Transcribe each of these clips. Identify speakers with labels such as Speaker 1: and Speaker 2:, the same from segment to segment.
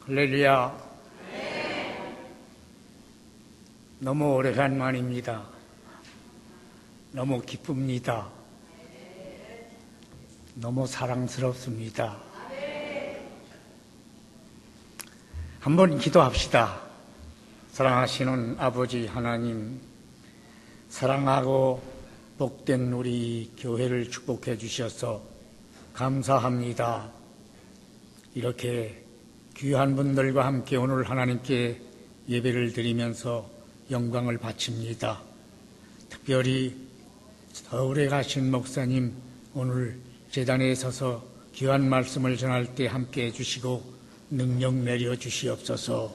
Speaker 1: 할렐루야. 너무 오래간만입니다. 너무 기쁩니다. 너무 사랑스럽습니다. 한번 기도합시다. 사랑하시는 아버지 하나님, 사랑하고 복된 우리 교회를 축복해 주셔서 감사합니다. 이렇게 귀한 분들과 함께 오늘 하나님께 예배를 드리면서 영광을 바칩니다. 특별히 서울에 가신 목사님, 오늘 제단에 서서 귀한 말씀을 전할 때 함께 해주시고 능력 내려 주시옵소서.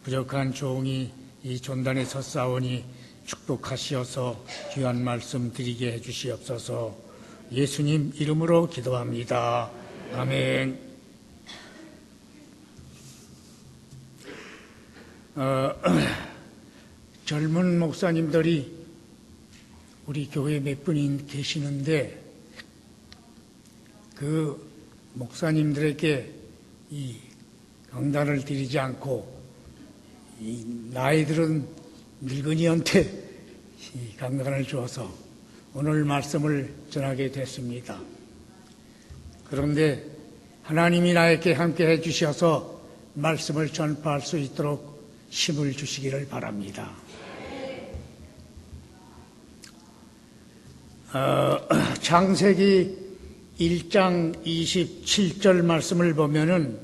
Speaker 1: 부족한 종이 이 존단에 섰사오니 축복하시어서 귀한 말씀 드리게 해주시옵소서. 예수님 이름으로 기도합니다. 아멘. 젊은 목사님들이 우리 교회에 몇 분이 계시는데 그 목사님들에게 이 강단을 드리지 않고 이 나이들은 늙은이한테 이 강단을 주어서 오늘 말씀을 전하게 됐습니다. 그런데 하나님이 나에게 함께 해주셔서 말씀을 전파할 수 있도록 힘을 주시기를 바랍니다. 창세기 1장 27절 말씀을 보면은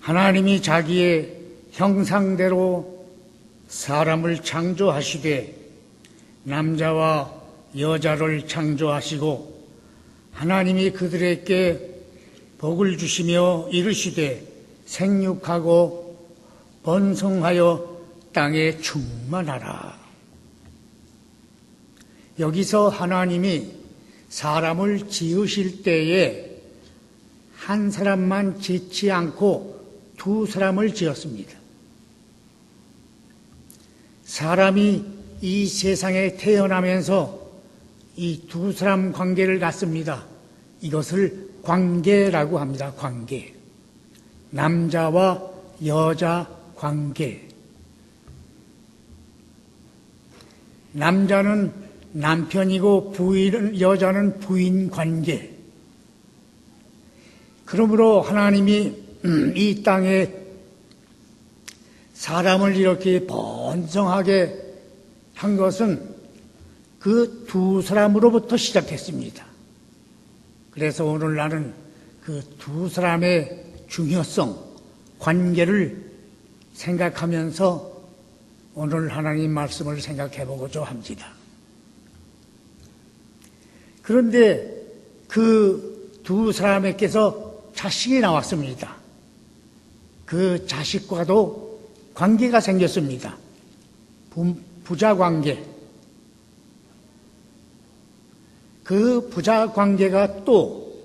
Speaker 1: 하나님이 자기의 형상대로 사람을 창조하시되 남자와 여자를 창조하시고 하나님이 그들에게 복을 주시며 이르시되 생육하고 번성하여 땅에 충만하라. 여기서 하나님이 사람을 지으실 때에 한 사람만 짓지 않고 두 사람을 지었습니다. 사람이 이 세상에 태어나면서 이 두 사람 관계를 갖습니다. 이것을 관계라고 합니다. 관계. 남자와 여자 관계. 남자는 남편이고 여자는 부인 관계. 그러므로 하나님이 이 땅에 사람을 이렇게 번성하게 한 것은 그 두 사람으로부터 시작했습니다. 그래서 오늘 나는 그 두 사람의 중요성, 관계를 생각하면서 오늘 하나님 말씀을 생각해 보고자 합니다. 그런데 그 두 사람에게서 자식이 나왔습니다. 그 자식과도 관계가 생겼습니다. 부자 관계. 그 부자 관계가 또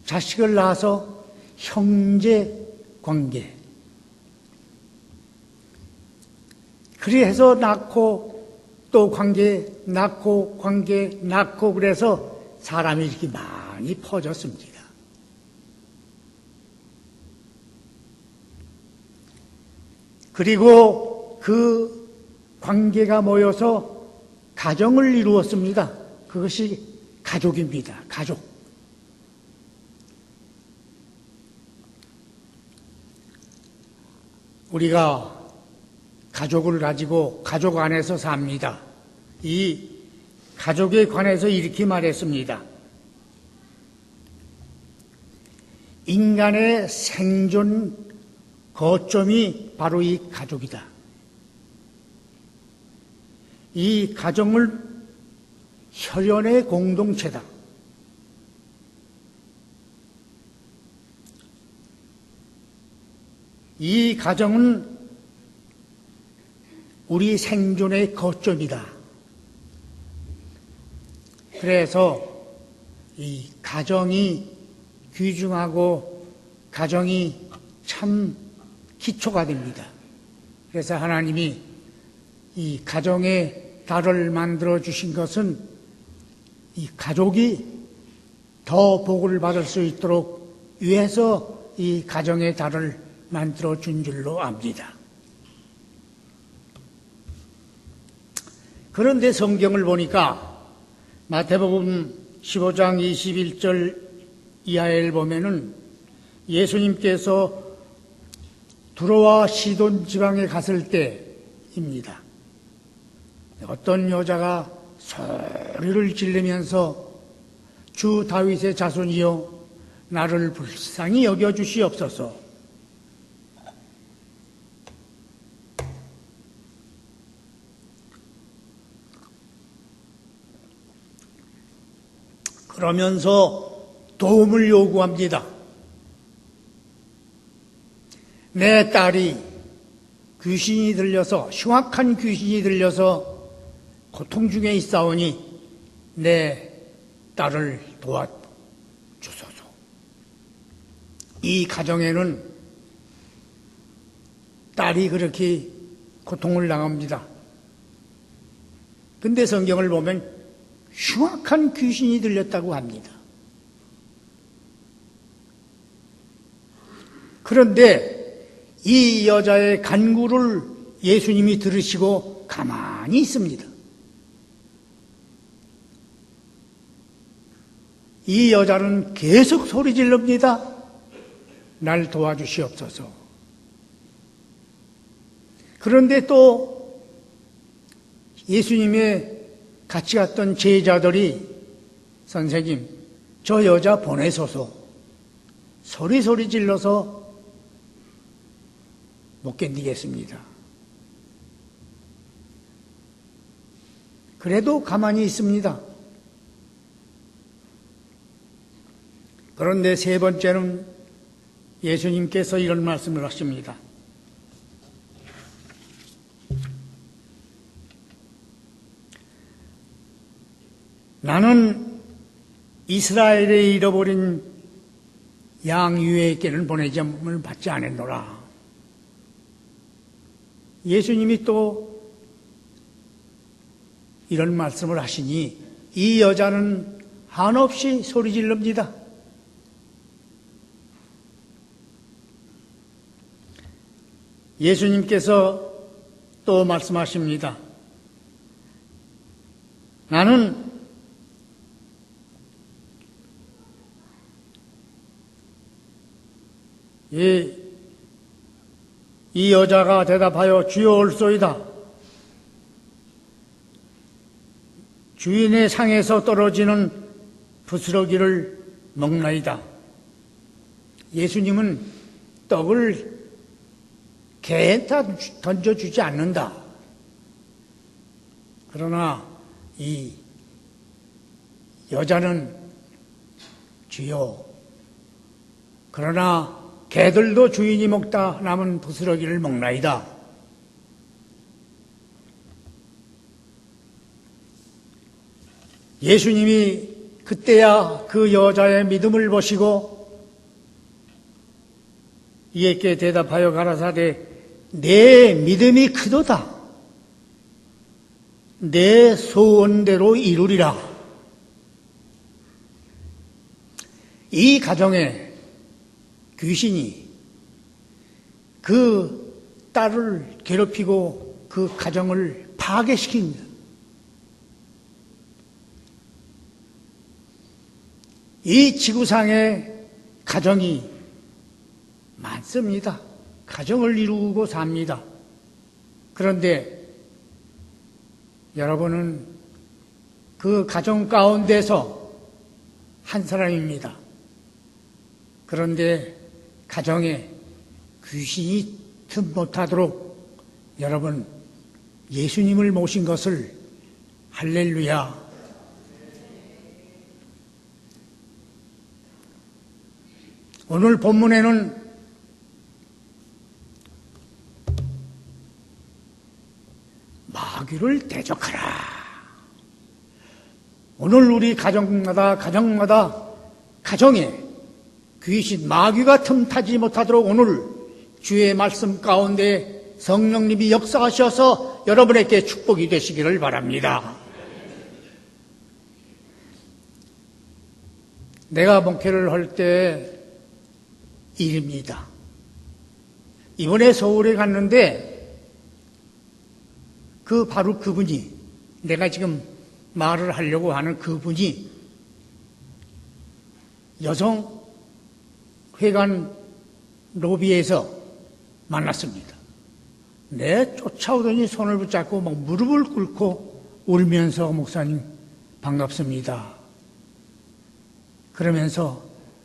Speaker 1: 자식을 낳아서 형제 관계. 그래서 낳고 또 관계, 낳고 관계, 낳고 그래서 사람이 이렇게 많이 퍼졌습니다. 그리고 그 관계가 모여서 가정을 이루었습니다. 그것이 가족입니다. 가족. 우리가 가족을 가지고 가족 안에서 삽니다. 이 가족에 관해서 이렇게 말했습니다. 인간의 생존 거점이 바로 이 가족이다. 이 가정을 혈연의 공동체다. 이 가정은 우리 생존의 거점이다. 그래서 이 가정이 귀중하고 가정이 참 기초가 됩니다. 그래서 하나님이 이 가정의 달을 만들어 주신 것은 이 가족이 더 복을 받을 수 있도록 위해서 이 가정의 달을 만들어 준 줄로 압니다. 그런데 성경을 보니까 마태복음 15장 21절 이하를 보면은 예수님께서 두로와 시돈 지방에 갔을 때입니다. 어떤 여자가 소리를 지르면서 주 다윗의 자손이여 나를 불쌍히 여겨주시옵소서. 그러면서 도움을 요구합니다. 내 딸이 귀신이 들려서, 흉악한 귀신이 들려서 고통 중에 있사오니 내 딸을 도와주소서. 이 가정에는 딸이 그렇게 고통을 당합니다. 근데 성경을 보면 흉악한 귀신이 들렸다고 합니다. 그런데 이 여자의 간구를 예수님이 들으시고 가만히 있습니다. 이 여자는 계속 소리 지릅니다. 날 도와주시옵소서. 그런데 또 예수님의 같이 갔던 제자들이 선생님, 저 여자 보내소서. 소리 질러서 못 견디겠습니다. 그래도 가만히 있습니다. 그런데 세 번째는 예수님께서 이런 말씀을 하십니다. 나는 이스라엘에 잃어버린 양 유에게는 보내짐을 받지 않았노라. 예수님이 또 이런 말씀을 하시니 이 여자는 한없이 소리 지릅니다. 예수님께서 또 말씀하십니다. 나는 이 여자가 대답하여 주여 올소이다. 주인의 상에서 떨어지는 부스러기를 먹나이다. 예수님은 떡을 개에다 던져주지 않는다. 그러나 이 여자는 주여, 그러나 개들도 주인이 먹다 남은 부스러기를 먹나이다. 예수님이 그때야 그 여자의 믿음을 보시고 이에게 대답하여 가라사대 내 믿음이 크도다. 내 소원대로 이루리라. 이 가정에 귀신이 그 딸을 괴롭히고 그 가정을 파괴시킵니다. 이 지구상에 가정이 많습니다. 가정을 이루고 삽니다. 그런데 여러분은 그 가정 가운데서 한 사람입니다. 그런데 가정에 귀신이 틈 못하도록 여러분 예수님을 모신 것을 할렐루야. 오늘 본문에는 마귀를 대적하라. 오늘 우리 가정마다 가정에 귀신 마귀가 틈타지 못하도록 오늘 주의 말씀 가운데 성령님이 역사하셔서 여러분에게 축복이 되시기를 바랍니다. 내가 목회를 할 때 일입니다. 이번에 서울에 갔는데 바로 그분이, 내가 지금 말을 하려고 하는 그분이 여성 회관 로비에서 만났습니다. 내 쫓아오더니 손을 붙잡고 막 무릎을 꿇고 울면서 목사님 반갑습니다. 그러면서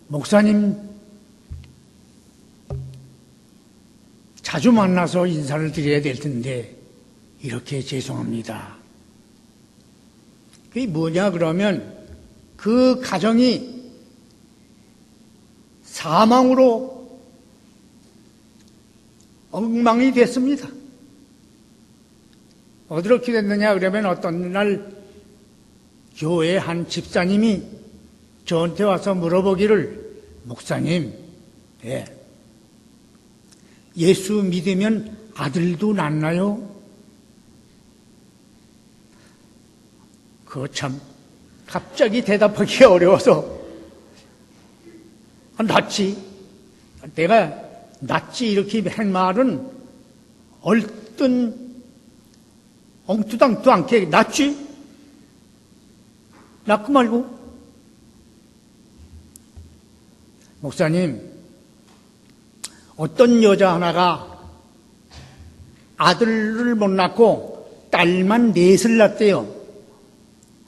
Speaker 1: 목사님 자주 만나서 인사를 드려야 될 텐데 이렇게 죄송합니다. 그게 뭐냐 그러면 그 가정이 사망으로 엉망이 됐습니다. 어떻게 됐느냐 그러면 어떤 날 교회 한 집사님이 저한테 와서 물어보기를, 목사님, 예수 믿으면 아들도 낳나요? 그거 참 갑자기 대답하기 어려워서 낫지. 내가 낫지 이렇게 한 말은 얼뜬 엉투당도 않게 낫지? 낫고 말고. 목사님, 어떤 여자 하나가 아들을 못 낳고 딸만 넷을 낳대요.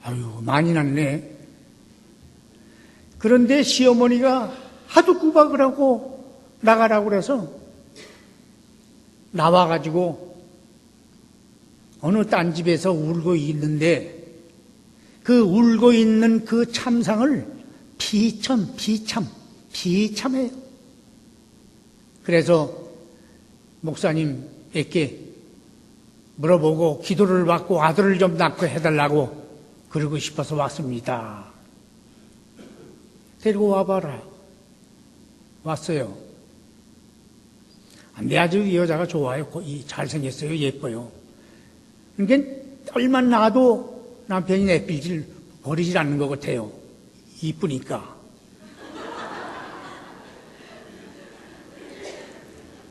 Speaker 1: 아유, 많이 낳네. 그런데 시어머니가 하도 구박을 하고 나가라고 그래서 나와가지고 어느 딴 집에서 울고 있는데 그 울고 있는 그 참상을 비참해요. 그래서 목사님에게 물어보고 기도를 받고 아들을 좀 낳고 해달라고 그러고 싶어서 왔습니다. 데리고 와봐라. 왔어요. 내 아주 이 여자가 좋아요. 잘생겼어요. 예뻐요. 그러니까 딸만 낳아도 남편이 내필질 버리질 않는 것 같아요. 이쁘니까.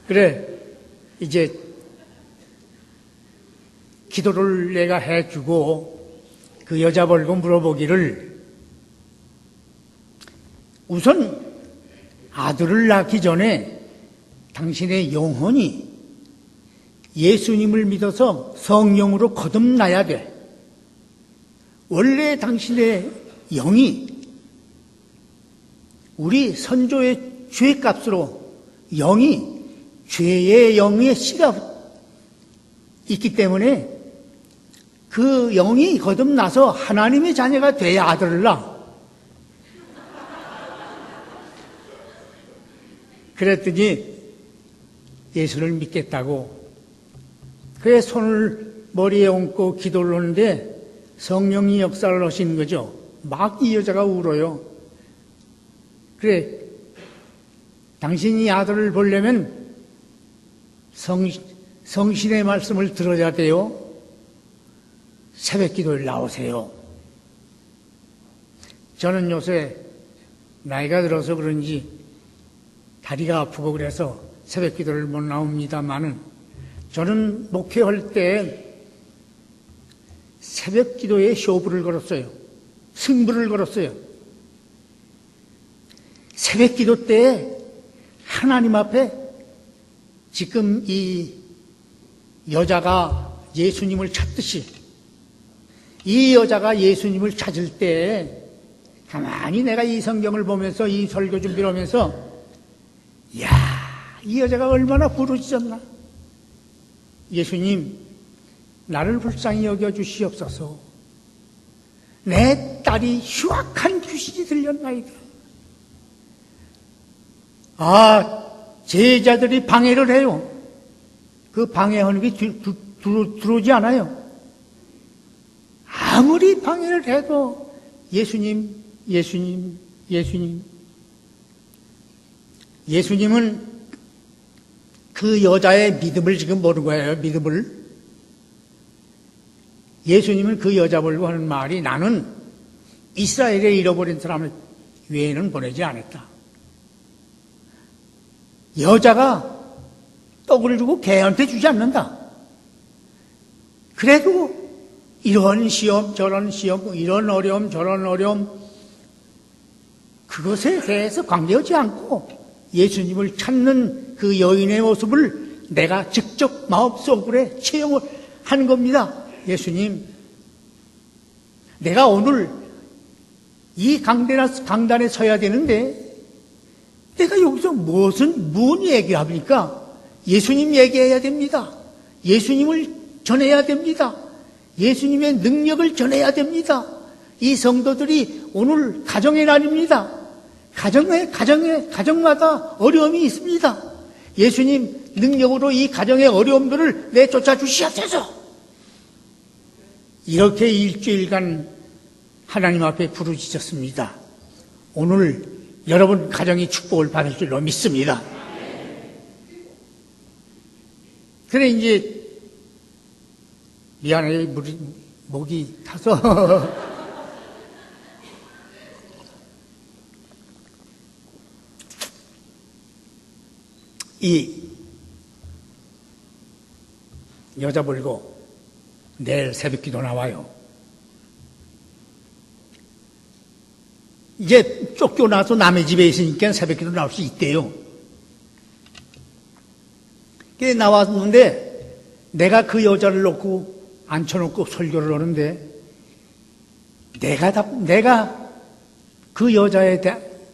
Speaker 1: 그래, 이제 기도를 내가 해주고 그 여자 보고 물어보기를, 우선 아들을 낳기 전에 당신의 영혼이 예수님을 믿어서 성령으로 거듭나야 돼. 원래 당신의 영이 우리 선조의 죄값으로 영이 죄의 영의 씨가 있기 때문에 그 영이 거듭나서 하나님의 자녀가 돼야 아들을 낳아. 그랬더니 예수를 믿겠다고 그의 손을 머리에 얹고 기도를 하는데 성령이 역사를 하시는 거죠. 막 이 여자가 울어요. 그래, 당신이 아들을 보려면 성신의 말씀을 들어야 돼요. 새벽 기도를 나오세요. 저는 요새 나이가 들어서 그런지 다리가 아프고 그래서 새벽 기도를 못 나옵니다만은 저는 목회할 때 새벽 기도에 쇼부를 걸었어요. 승부를 걸었어요. 새벽 기도 때 하나님 앞에 지금 이 여자가 예수님을 찾듯이 이 여자가 예수님을 찾을 때 가만히 내가 이 성경을 보면서 이 설교 준비를 하면서 이야, 이 여자가 얼마나 부르짖었나. 예수님, 나를 불쌍히 여겨주시옵소서. 내 딸이 흉악한 귀신이 들렸나이다. 제자들이 방해를 해요. 그 방해하는 게 들어오지 않아요. 아무리 방해를 해도 예수님, 예수님, 예수님. 예수님은 그 여자의 믿음을 지금 모르는 거예요. 믿음을. 예수님은 그 여자 보고 하는 말이, 나는 이스라엘에 잃어버린 사람을 외에는 보내지 않았다. 여자가 떡을 주고 개한테 주지 않는다. 그래도 이런 시험, 저런 시험, 이런 어려움, 저런 어려움, 그것에 대해서 관계하지 않고 예수님을 찾는 그 여인의 모습을 내가 직접 마음속으로 체험을 하는 겁니다. 예수님, 내가 오늘 이 강단에 서야 되는데 내가 여기서 무슨 얘기합니까? 예수님 얘기해야 됩니다. 예수님을 전해야 됩니다. 예수님의 능력을 전해야 됩니다. 이 성도들이 오늘 가정의 날입니다. 가정마다 어려움이 있습니다. 예수님 능력으로 이 가정의 어려움들을 내쫓아 주시옵소서. 이렇게 일주일간 하나님 앞에 부르짖었습니다. 오늘 여러분 가정이 축복을 받을 줄로 믿습니다. 그래 이제 미안해 목이 타서 이 여자 불고 내일 새벽기도 나와요. 이제 쫓겨나서 남의 집에 있으니까 새벽기도 나올 수 있대요. 그래 나왔는데 내가 그 여자를 놓고 앉혀놓고 설교를 하는데 내가 그 여자의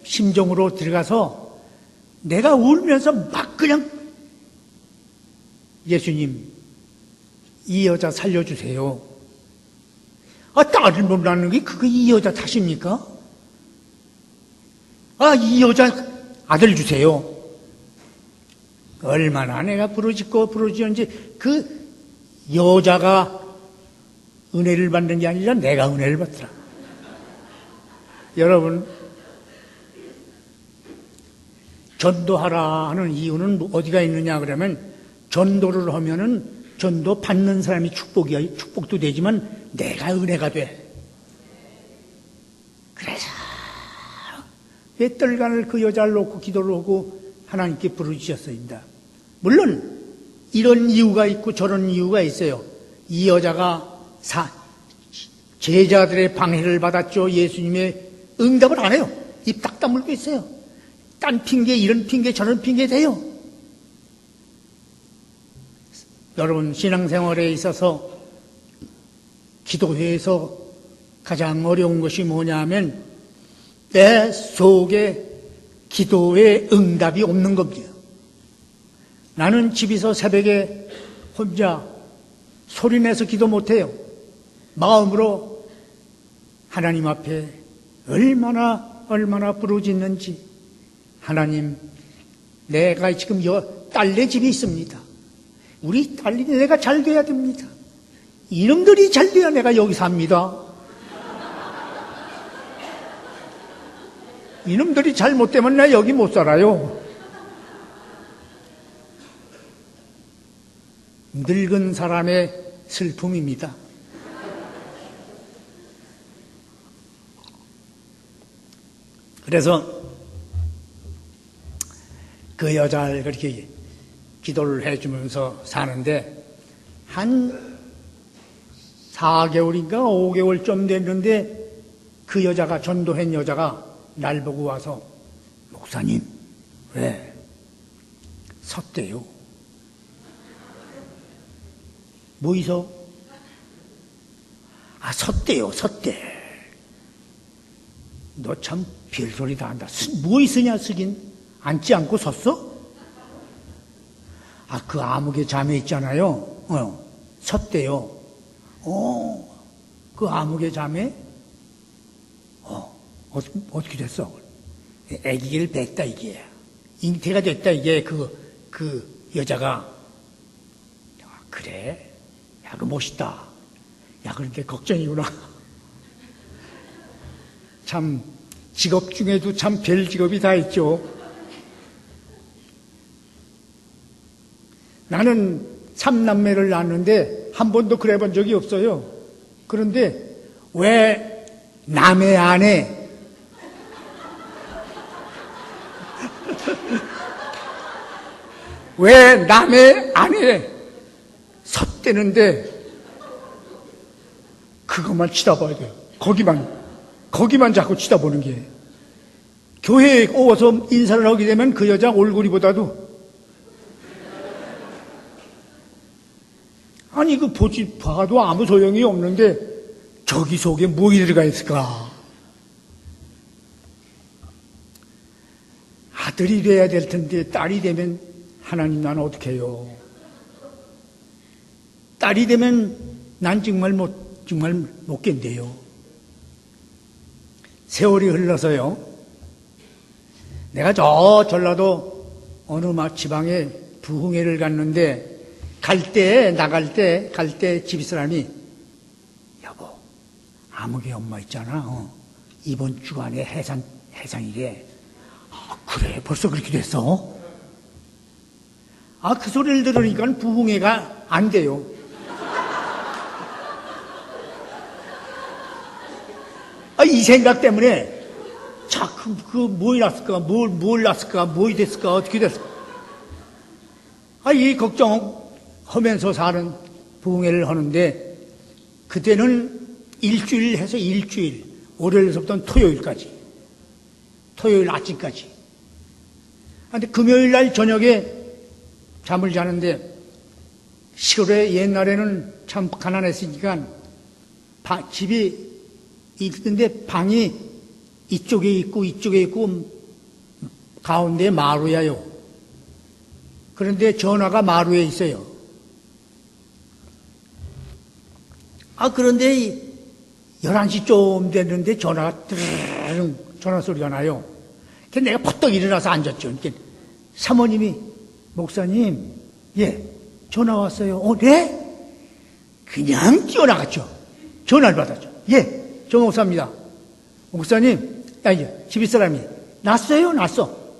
Speaker 1: 심정으로 들어가서 내가 울면서 막 그냥 예수님 이 여자 살려주세요. 딸을 못 낳는 게 그게 이 여자 탓입니까? 이 여자 아들 주세요. 얼마나 내가 부르짖는지 그 여자가 은혜를 받는 게 아니라 내가 은혜를 받더라. 여러분 전도하라 하는 이유는 어디가 있느냐 그러면 전도를 하면은 전도 받는 사람이 축복도 되지만 내가 은혜가 돼. 그래서 몇 달간을 그 여자를 놓고 기도를 하고 하나님께 부르짖었습니다. 물론 이런 이유가 있고 저런 이유가 있어요. 이 여자가 제자들의 방해를 받았죠. 예수님의 응답을 안 해요. 입 딱 다물고 있어요. 딴 핑계, 이런 핑계, 저런 핑계 대요. 여러분 신앙생활에 있어서 기도회에서 가장 어려운 것이 뭐냐 하면 내 속에 기도의 응답이 없는 겁니다. 나는 집에서 새벽에 혼자 소리내서 기도 못해요. 마음으로 하나님 앞에 얼마나 부르짖는지. 하나님, 내가 지금 딸네 집이 있습니다. 우리 딸이 내가 잘 돼야 됩니다. 이놈들이 잘 돼야 내가 여기 삽니다. 이놈들이 잘못되면 나 여기 못 살아요. 늙은 사람의 슬픔입니다. 그래서 그 여자를 그렇게 기도를 해주면서 사는데 한 4개월인가 5개월 좀 됐는데 그 여자가 전도한 여자가 날 보고 와서 목사님 왜 섰대요? 뭐이서? 섰대요. 섰대. 너 참 별소리 다 한다. 뭐 있으냐 쓰긴 앉지 않고 섰어? 그 아무개 자매 있잖아요. 섰대요. 그 아무개 자매? 어떻게 됐어? 아기를 뱄다 이게. 잉태가 됐다 이게 그 여자가. 그래? 그 멋있다. 그런데 걱정이구나. 참 직업 중에도 참 별 직업이 다 있죠. 나는 3남매를 낳았는데 한 번도 그래 본 적이 없어요. 그런데 왜 남의 아내 왜 남의 아내 섰대는데 그것만 치다봐야 돼요. 거기만 자꾸 치다보는 게. 교회에 오서 인사를 하게 되면 그 여자 얼굴이보다도 아니 그 봐도 아무 소용이 없는데 저기 속에 뭐 들어가 있을까? 아들이 돼야 될 텐데 딸이 되면 하나님 나는 어떻게 해요? 딸이 되면 난 정말 못 견뎌요. 세월이 흘러서요. 내가 저 전라도 어느 지방에 부흥회를 갔는데 나갈 때 집사람이 여보, 아무개 엄마 있잖아. 이번 주간에 해산이래. 그래, 벌써 그렇게 됐어? 그 소리를 들으니까 부흥회가 안 돼요. 이 생각 때문에, 자, 뭘 났을까, 뭘 났을까, 뭘 됐을까, 어떻게 됐을까. 이 걱정하면서 사는 부흥회를 하는데, 그때는 일주일 해서 월요일서부터 토요일 아침까지. 근데 금요일 날 저녁에 잠을 자는데, 시골에 옛날에는 참 가난했으니까, 집이 있는데 방이 이쪽에 있고 가운데 마루야요. 그런데 전화가 마루에 있어요. 그런데 11시 좀 됐는데 전화 소리가 나요. 그래서 내가 퍼떡 일어나서 앉았죠. 그러니까 사모님이 목사님, 전화 왔어요. 네? 그냥 뛰어나갔죠. 전화를 받았죠. 조 목사입니다. 목사님, 집사람이 났어요?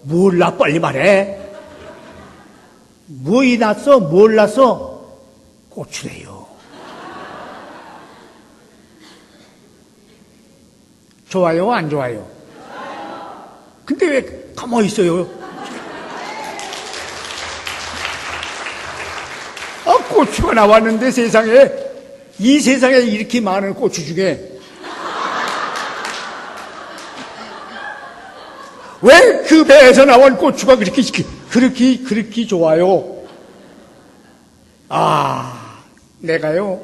Speaker 1: 몰라, 빨리 말해. 뭐이 났어? 뭘 났어? 고추래요. 좋아요, 안 좋아요? 근데 왜 가만히 있어요? 고추가 나왔는데 이 세상에 이렇게 많은 고추 중에 왜 그 배에서 나온 고추가 그렇게 좋아요? 내가요,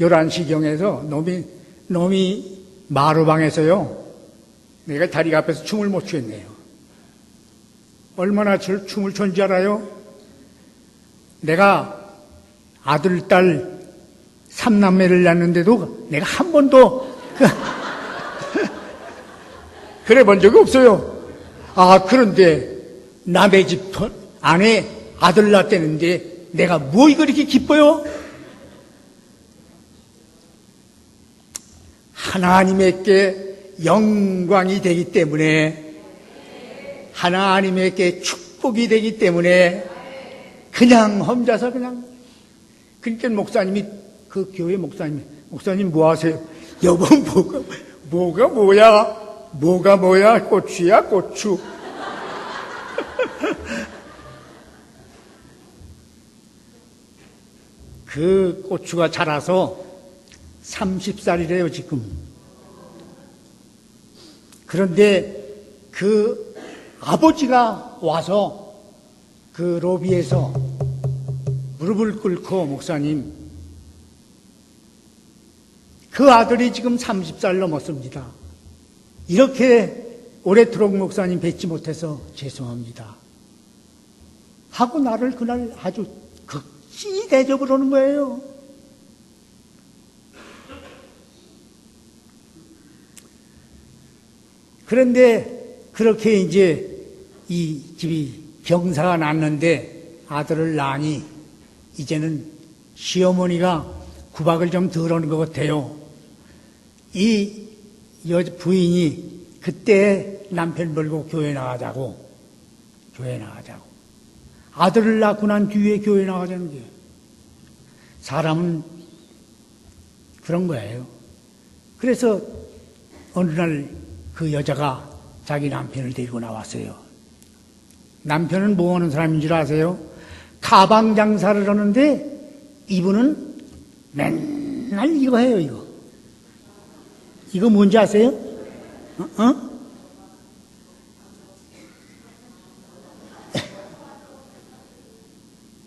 Speaker 1: 11시경에서 놈이 마루방에서요, 내가 다리 앞에서 춤을 못 추겠네요. 얼마나 춤을 췄는지 알아요? 내가 아들, 딸, 3남매를 낳는데도 내가 한 번도 그래 본 적이 없어요. 그런데 남의 집 안에 아들 낳았다는데 내가 뭐 그렇게 기뻐요? 하나님께 영광이 되기 때문에, 하나님께 축복이 되기 때문에 그냥 혼자서 그러니까 목사님이, 그 교회 목사님 뭐 하세요? 여보, 뭐가 뭐야? 고추야, 고추. 그 고추가 자라서 30살이래요, 지금. 그런데 그 아버지가 와서 그 로비에서 무릎을 꿇고, 목사님, 그 아들이 지금 30살 넘었습니다. 이렇게 오래도록 목사님 뵙지 못해서 죄송합니다. 하고 나를 그날 아주 극진히 대접을 하는 거예요. 그런데 그렇게 이제 이 집이 병사가 났는데 아들을 낳으니 이제는 시어머니가 구박을 좀 덜 하는 것 같아요. 이 부인이 그때 남편 벌고 교회 나가자고. 아들을 낳고 난 뒤에 교회 나가자는 게. 사람은 그런 거예요. 그래서 어느 날 그 여자가 자기 남편을 데리고 나왔어요. 남편은 뭐 하는 사람인 줄 아세요? 가방 장사를 하는데 이분은 맨날 이거 해요, 이거. 이거 뭔지 아세요? 어?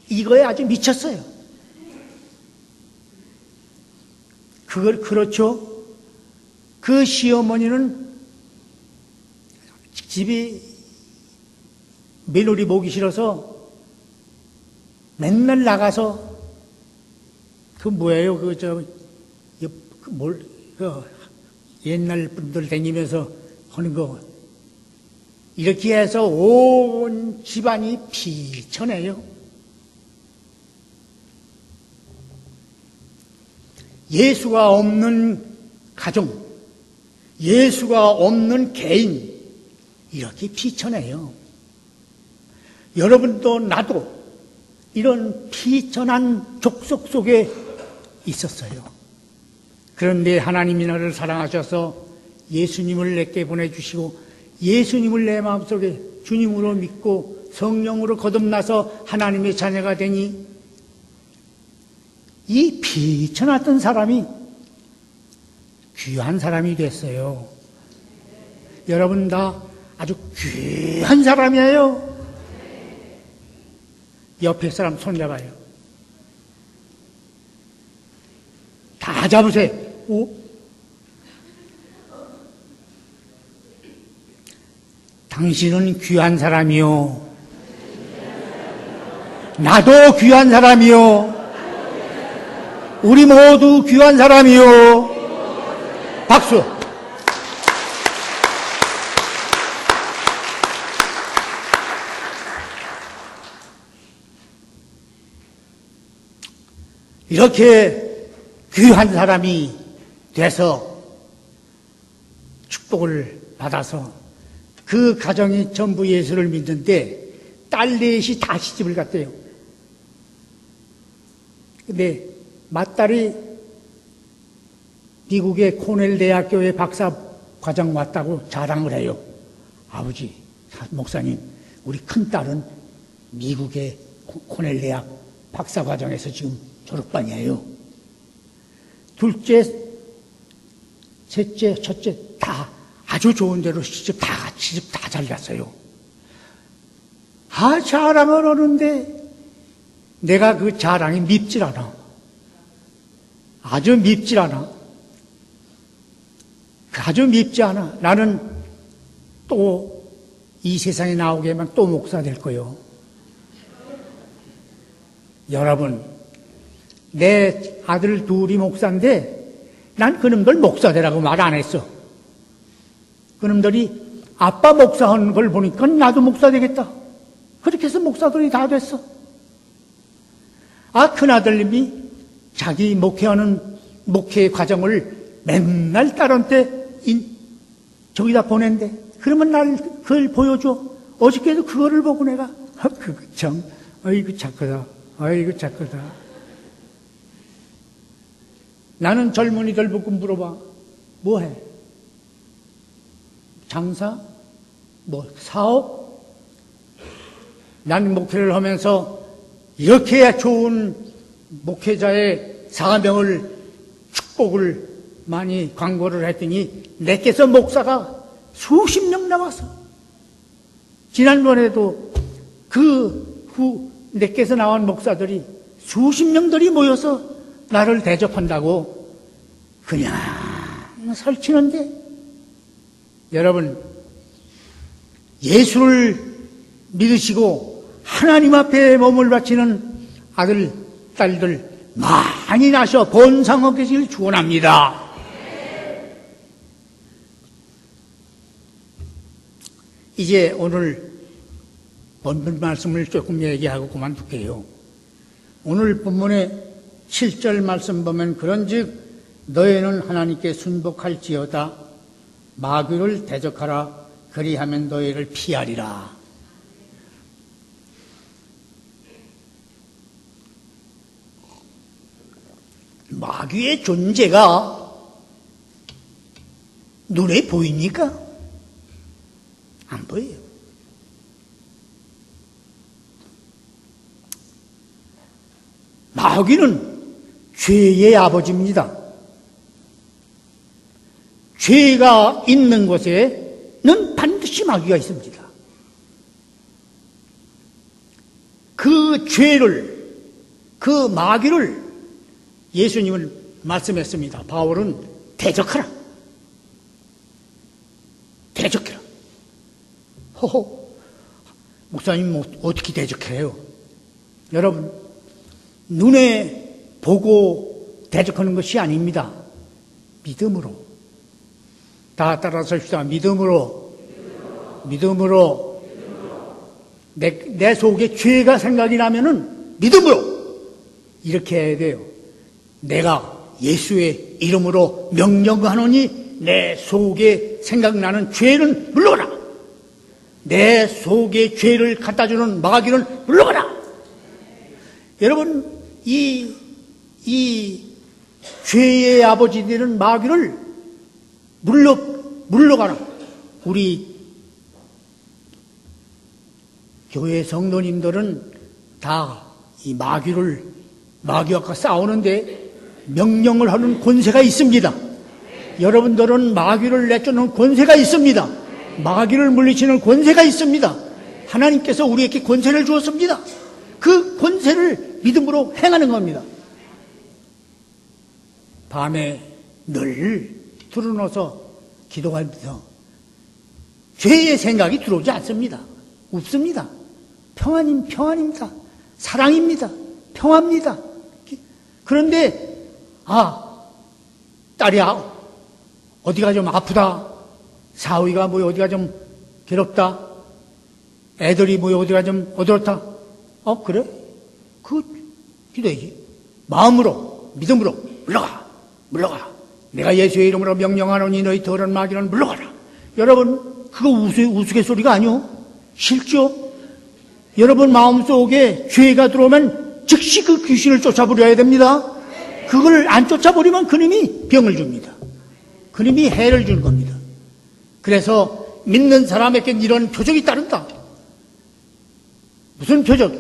Speaker 1: 이거에 아주 미쳤어요. 그걸, 그렇죠? 그 시어머니는 집이 며느리 보기 싫어서 맨날 나가서 그 뭐예요? 옛날 분들 다니면서 하는 거. 이렇게 해서 온 집안이 피천해요. 예수가 없는 가정, 예수가 없는 개인, 이렇게 피천해요. 여러분도 나도 이런 피천한 족속 속에 있었어요. 그런데 하나님이 나를 사랑하셔서 예수님을 내게 보내주시고 예수님을 내 마음속에 주님으로 믿고 성령으로 거듭나서 하나님의 자녀가 되니 이 피천했던 사람이 귀한 사람이 됐어요. 여러분 다 아주 귀한 사람이에요. 옆에 사람 손잡아요. 다 잡으세요. 오? 당신은 귀한 사람이요. 나도 귀한 사람이요. 우리 모두 귀한 사람이요. 박수. 이렇게 귀한 사람이 돼서 축복을 받아서 그 가정이 전부 예수를 믿는데 딸 넷이 다 시집을 갔대요. 근데 맏딸이 미국의 코넬 대학교에 박사 과정 왔다고 자랑을 해요. 아버지, 목사님, 우리 큰딸은 미국의 코넬 대학 박사 과정에서 지금 졸업반이에요. 둘째, 셋째, 첫째 다 아주 좋은 데로 시집 다 잘 갔어요. 자랑을 하는데 내가 그 자랑이 밉질 않아. 아주 밉질 않아. 아주 밉지 않아. 나는 또 이 세상에 나오게만 또 목사 될 거예요. 여러분, 내 아들 둘이 목사인데 난 그놈들 목사 되라고 말 안 했어. 그놈들이 아빠 목사하는 걸 보니까 나도 목사 되겠다. 그렇게 해서 목사들이 다 됐어. 큰아들님이 자기 목회하는 목회 과정을 맨날 딸한테 저기다 보낸대. 그러면 날 그걸 보여줘. 어저께도 그거를 보고 내가 그거 참 아이고 착하다. 아이고 착하다. 나는 젊은이들 보고 물어봐. 뭐해? 장사? 뭐 사업? 나는 목회를 하면서 이렇게 좋은 목회자의 사명을 축복을 많이 광고를 했더니 내께서 목사가 수십 명 나왔어. 지난번에도 내께서 나온 목사들이 수십 명들이 모여서 나를 대접한다고 그냥 설치는데 여러분 예수를 믿으시고 하나님 앞에 몸을 바치는 아들, 딸들 많이 나셔 본상하게 되시길 축원합니다. 이제 오늘 본문 말씀을 조금 얘기하고 그만둘게요. 오늘 본문의 7절 말씀 보면 그런즉 너희는 하나님께 순복할지어다 마귀를 대적하라 그리하면 너희를 피하리라. 마귀의 존재가 눈에 보입니까? 안 보여요. 마귀는 죄의 아버지입니다. 죄가 있는 곳에는 반드시 마귀가 있습니다. 그 죄를, 그 마귀를 예수님은 말씀했습니다. 바울은 대적하라. 대적해라. 호호. 목사님 어떻게 대적해요? 여러분, 눈에 보고 대적하는 것이 아닙니다. 믿음으로. 다 따라서 합시다. 믿음으로. 내 속에 죄가 생각이 나면은 믿음으로. 이렇게 해야 돼요. 내가 예수의 이름으로 명령하노니 내 속에 생각나는 죄는 물러가라. 내 속에 죄를 갖다주는 마귀는 물러가라. 여러분, 이 죄의 아버지 되는 마귀를 물러가라. 우리 교회 성도님들은 다 이 마귀와 싸우는데 명령을 하는 권세가 있습니다. 여러분들은 마귀를 내쫓는 권세가 있습니다. 마귀를 물리치는 권세가 있습니다. 하나님께서 우리에게 권세를 주었습니다. 그 권세를 믿음으로 행하는 겁니다. 밤에 늘 들어놓아서 기도하면서 죄의 생각이 들어오지 않습니다. 없습니다. 평안입니다. 사랑입니다. 평화입니다. 그런데 딸이야 어디가 좀 아프다. 사위가 뭐 어디가 좀 괴롭다. 애들이 뭐 어디가 좀 어둡다. 그래? 그 기도해야지. 마음으로 믿음으로 물러가. 내가 예수의 이름으로 명령하노니 너희 더러운 마귀는 물러가라. 여러분, 그거 우스갯소리가 아니요. 실죠? 여러분 마음속에 죄가 들어오면 즉시 그 귀신을 쫓아버려야 됩니다. 그걸 안 쫓아버리면 그놈이 병을 줍니다. 그놈이 해를 주는 겁니다. 그래서 믿는 사람에겐 이런 표적이 따른다. 무슨 표적?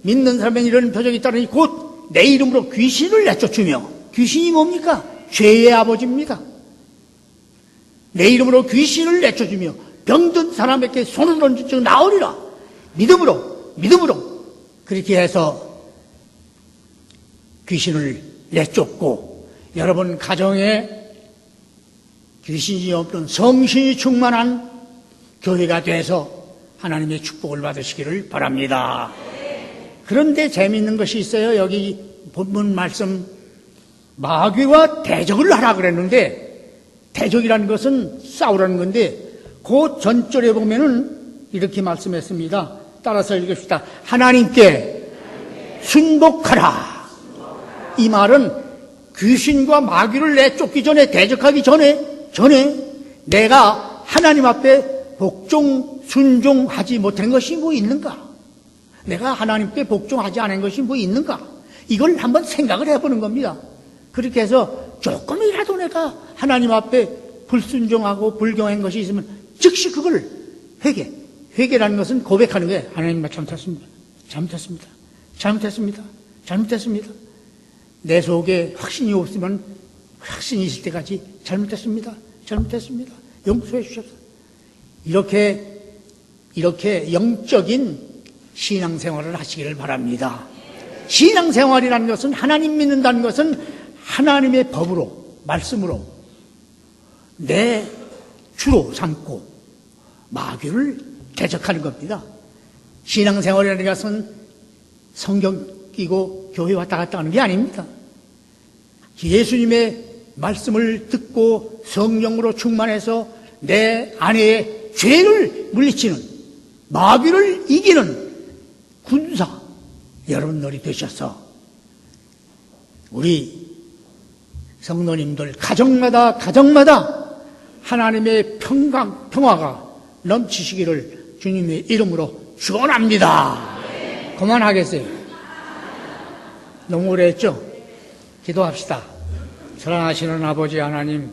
Speaker 1: 믿는 사람에겐 이런 표적이 따르니 곧 내 이름으로 귀신을 내쫓으며, 귀신이 뭡니까? 죄의 아버지입니다. 내 이름으로 귀신을 내쫓으며 병든 사람에게 손을 얹어 나으리라. 믿음으로 그렇게 해서 귀신을 내쫓고, 여러분 가정에 귀신이 없는 성신이 충만한 교회가 돼서 하나님의 축복을 받으시기를 바랍니다. 그런데 재미있는 것이 있어요. 여기 본문 말씀, 마귀와 대적을 하라 그랬는데, 대적이라는 것은 싸우라는 건데, 그 전절에 보면은 이렇게 말씀했습니다. 따라서 읽읍시다. 하나님께 순복하라. 이 말은 귀신과 마귀를 내쫓기 전에, 대적하기 전에 내가 하나님 앞에 복종, 순종하지 못한 것이 뭐 있는가? 내가 하나님께 복종하지 않은 것이 뭐 있는가? 이걸 한번 생각을 해보는 겁니다. 그렇게 해서 조금이라도 내가 하나님 앞에 불순종하고 불경한 것이 있으면 즉시 그걸 회개라는 것은 고백하는 거예요. 하나님, 잘못했습니다. 내 속에 확신이 없으면 확신이 있을 때까지 잘못했습니다. 용서해 주셔서. 이렇게 영적인 신앙생활을 하시기를 바랍니다. 신앙생활이라는 것은, 하나님 믿는다는 것은 하나님의 법으로, 말씀으로 내 주로 삼고 마귀를 대적하는 겁니다. 신앙생활이라는 것은 성경 끼고 교회 왔다 갔다 하는 게 아닙니다. 예수님의 말씀을 듣고 성령으로 충만해서 내 안에 죄를 물리치는, 마귀를 이기는 군사 여러분들이 되셔서 우리 성도님들 가정마다 하나님의 평화가 넘치시기를 주님의 이름으로 축원합니다. 그만하겠어요. 너무 오래 했죠? 기도합시다. 사랑하시는 아버지 하나님,